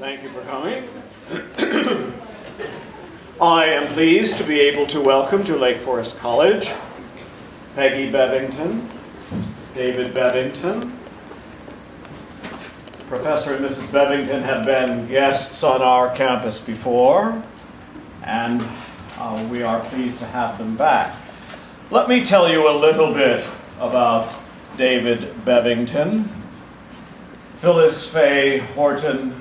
Thank you for coming. I am pleased to be able to welcome to Lake Forest College Peggy Bevington, David Bevington. Professor and Mrs. Bevington have been guests on our campus before, and we are pleased to have them back. Let me tell you a little bit about David Bevington. Phyllis Fay Horton,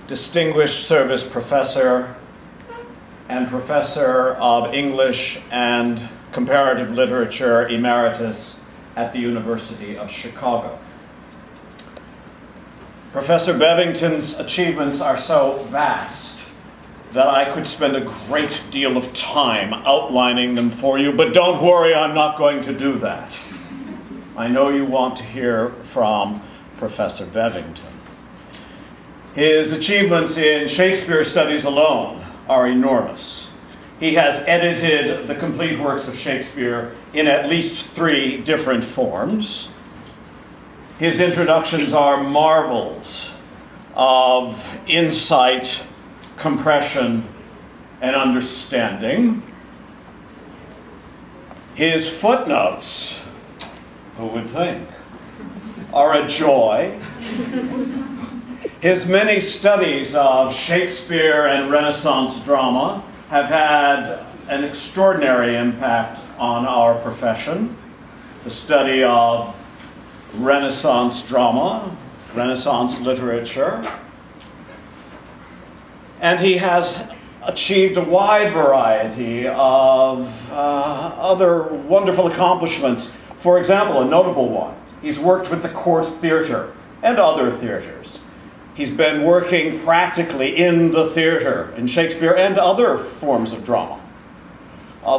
Distinguished Service Professor and Professor of English and Comparative Literature Emeritus at the University of Chicago. Professor Bevington's achievements are so vast that I could spend a great deal of time outlining them for you, but don't worry, I'm not going to do that. I know you want to hear from Professor Bevington. His achievements in Shakespeare studies alone are enormous. He has edited the complete works of Shakespeare in at least 3 different forms. His introductions are marvels of insight, compression, and understanding. His footnotes, who would think, are a joy. His many studies of Shakespeare and Renaissance drama have had an extraordinary impact on our profession. The study of Renaissance drama, Renaissance literature. And he has achieved a wide variety of other wonderful accomplishments. For example, a notable one, he's worked with the Court Theatre and other theatres. He's been working practically in the theatre, in Shakespeare and other forms of drama.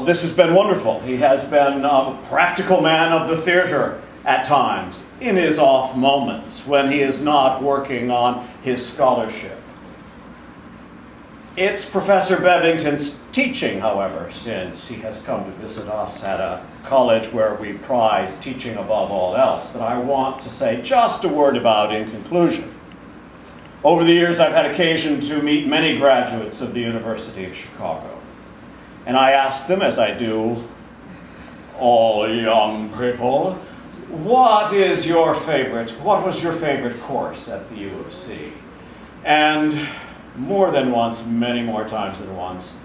This has been wonderful. He has been a practical man of the theatre at times, in his off moments, when he is not working on his scholarship. It's Professor Bevington's teaching, however, since he has come to visit us at a college where we prize teaching above all else, that I want to say just a word about in conclusion. Over the years, I've had occasion to meet many graduates of the University of Chicago. And I asked them, as I do all young people, what was your favorite course at the U of C? And more than once, many more times than once,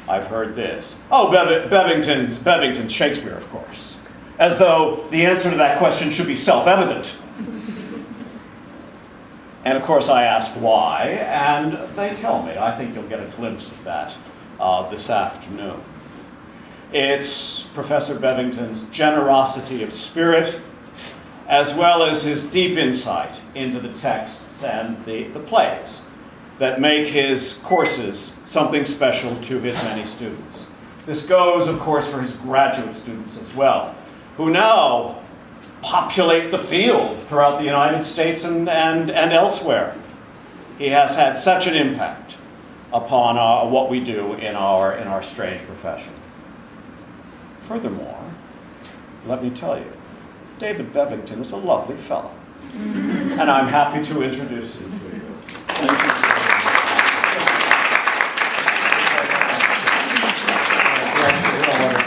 I've heard this. Oh, Bevington's Shakespeare, of course. As though the answer to that question should be self-evident. And of course I ask why, and they tell me. I think you'll get a glimpse of that this afternoon. It's Professor Bevington's generosity of spirit, as well as his deep insight into the texts and the plays that make his courses something special to his many students. This goes, of course, for his graduate students as well, who now populate the field throughout the United States and elsewhere. He has had such an impact upon what we do in our strange profession. Furthermore, let me tell you, David Bevington is a lovely fellow, and I'm happy to introduce him to you.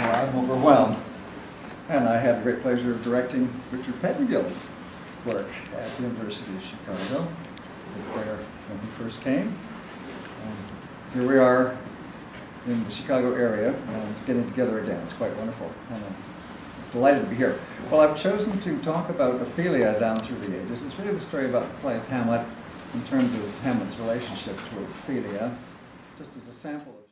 I'm overwhelmed. And I had the great pleasure of directing Richard Pettingill's work at the University of Chicago. I was there when he first came. And here we are in the Chicago area getting together again. It's quite wonderful. And I'm delighted to be here. Well, I've chosen to talk about Ophelia Down Through the Ages. It's really the story about the play of Hamlet in terms of Hamlet's relationship to Ophelia, just as a sample of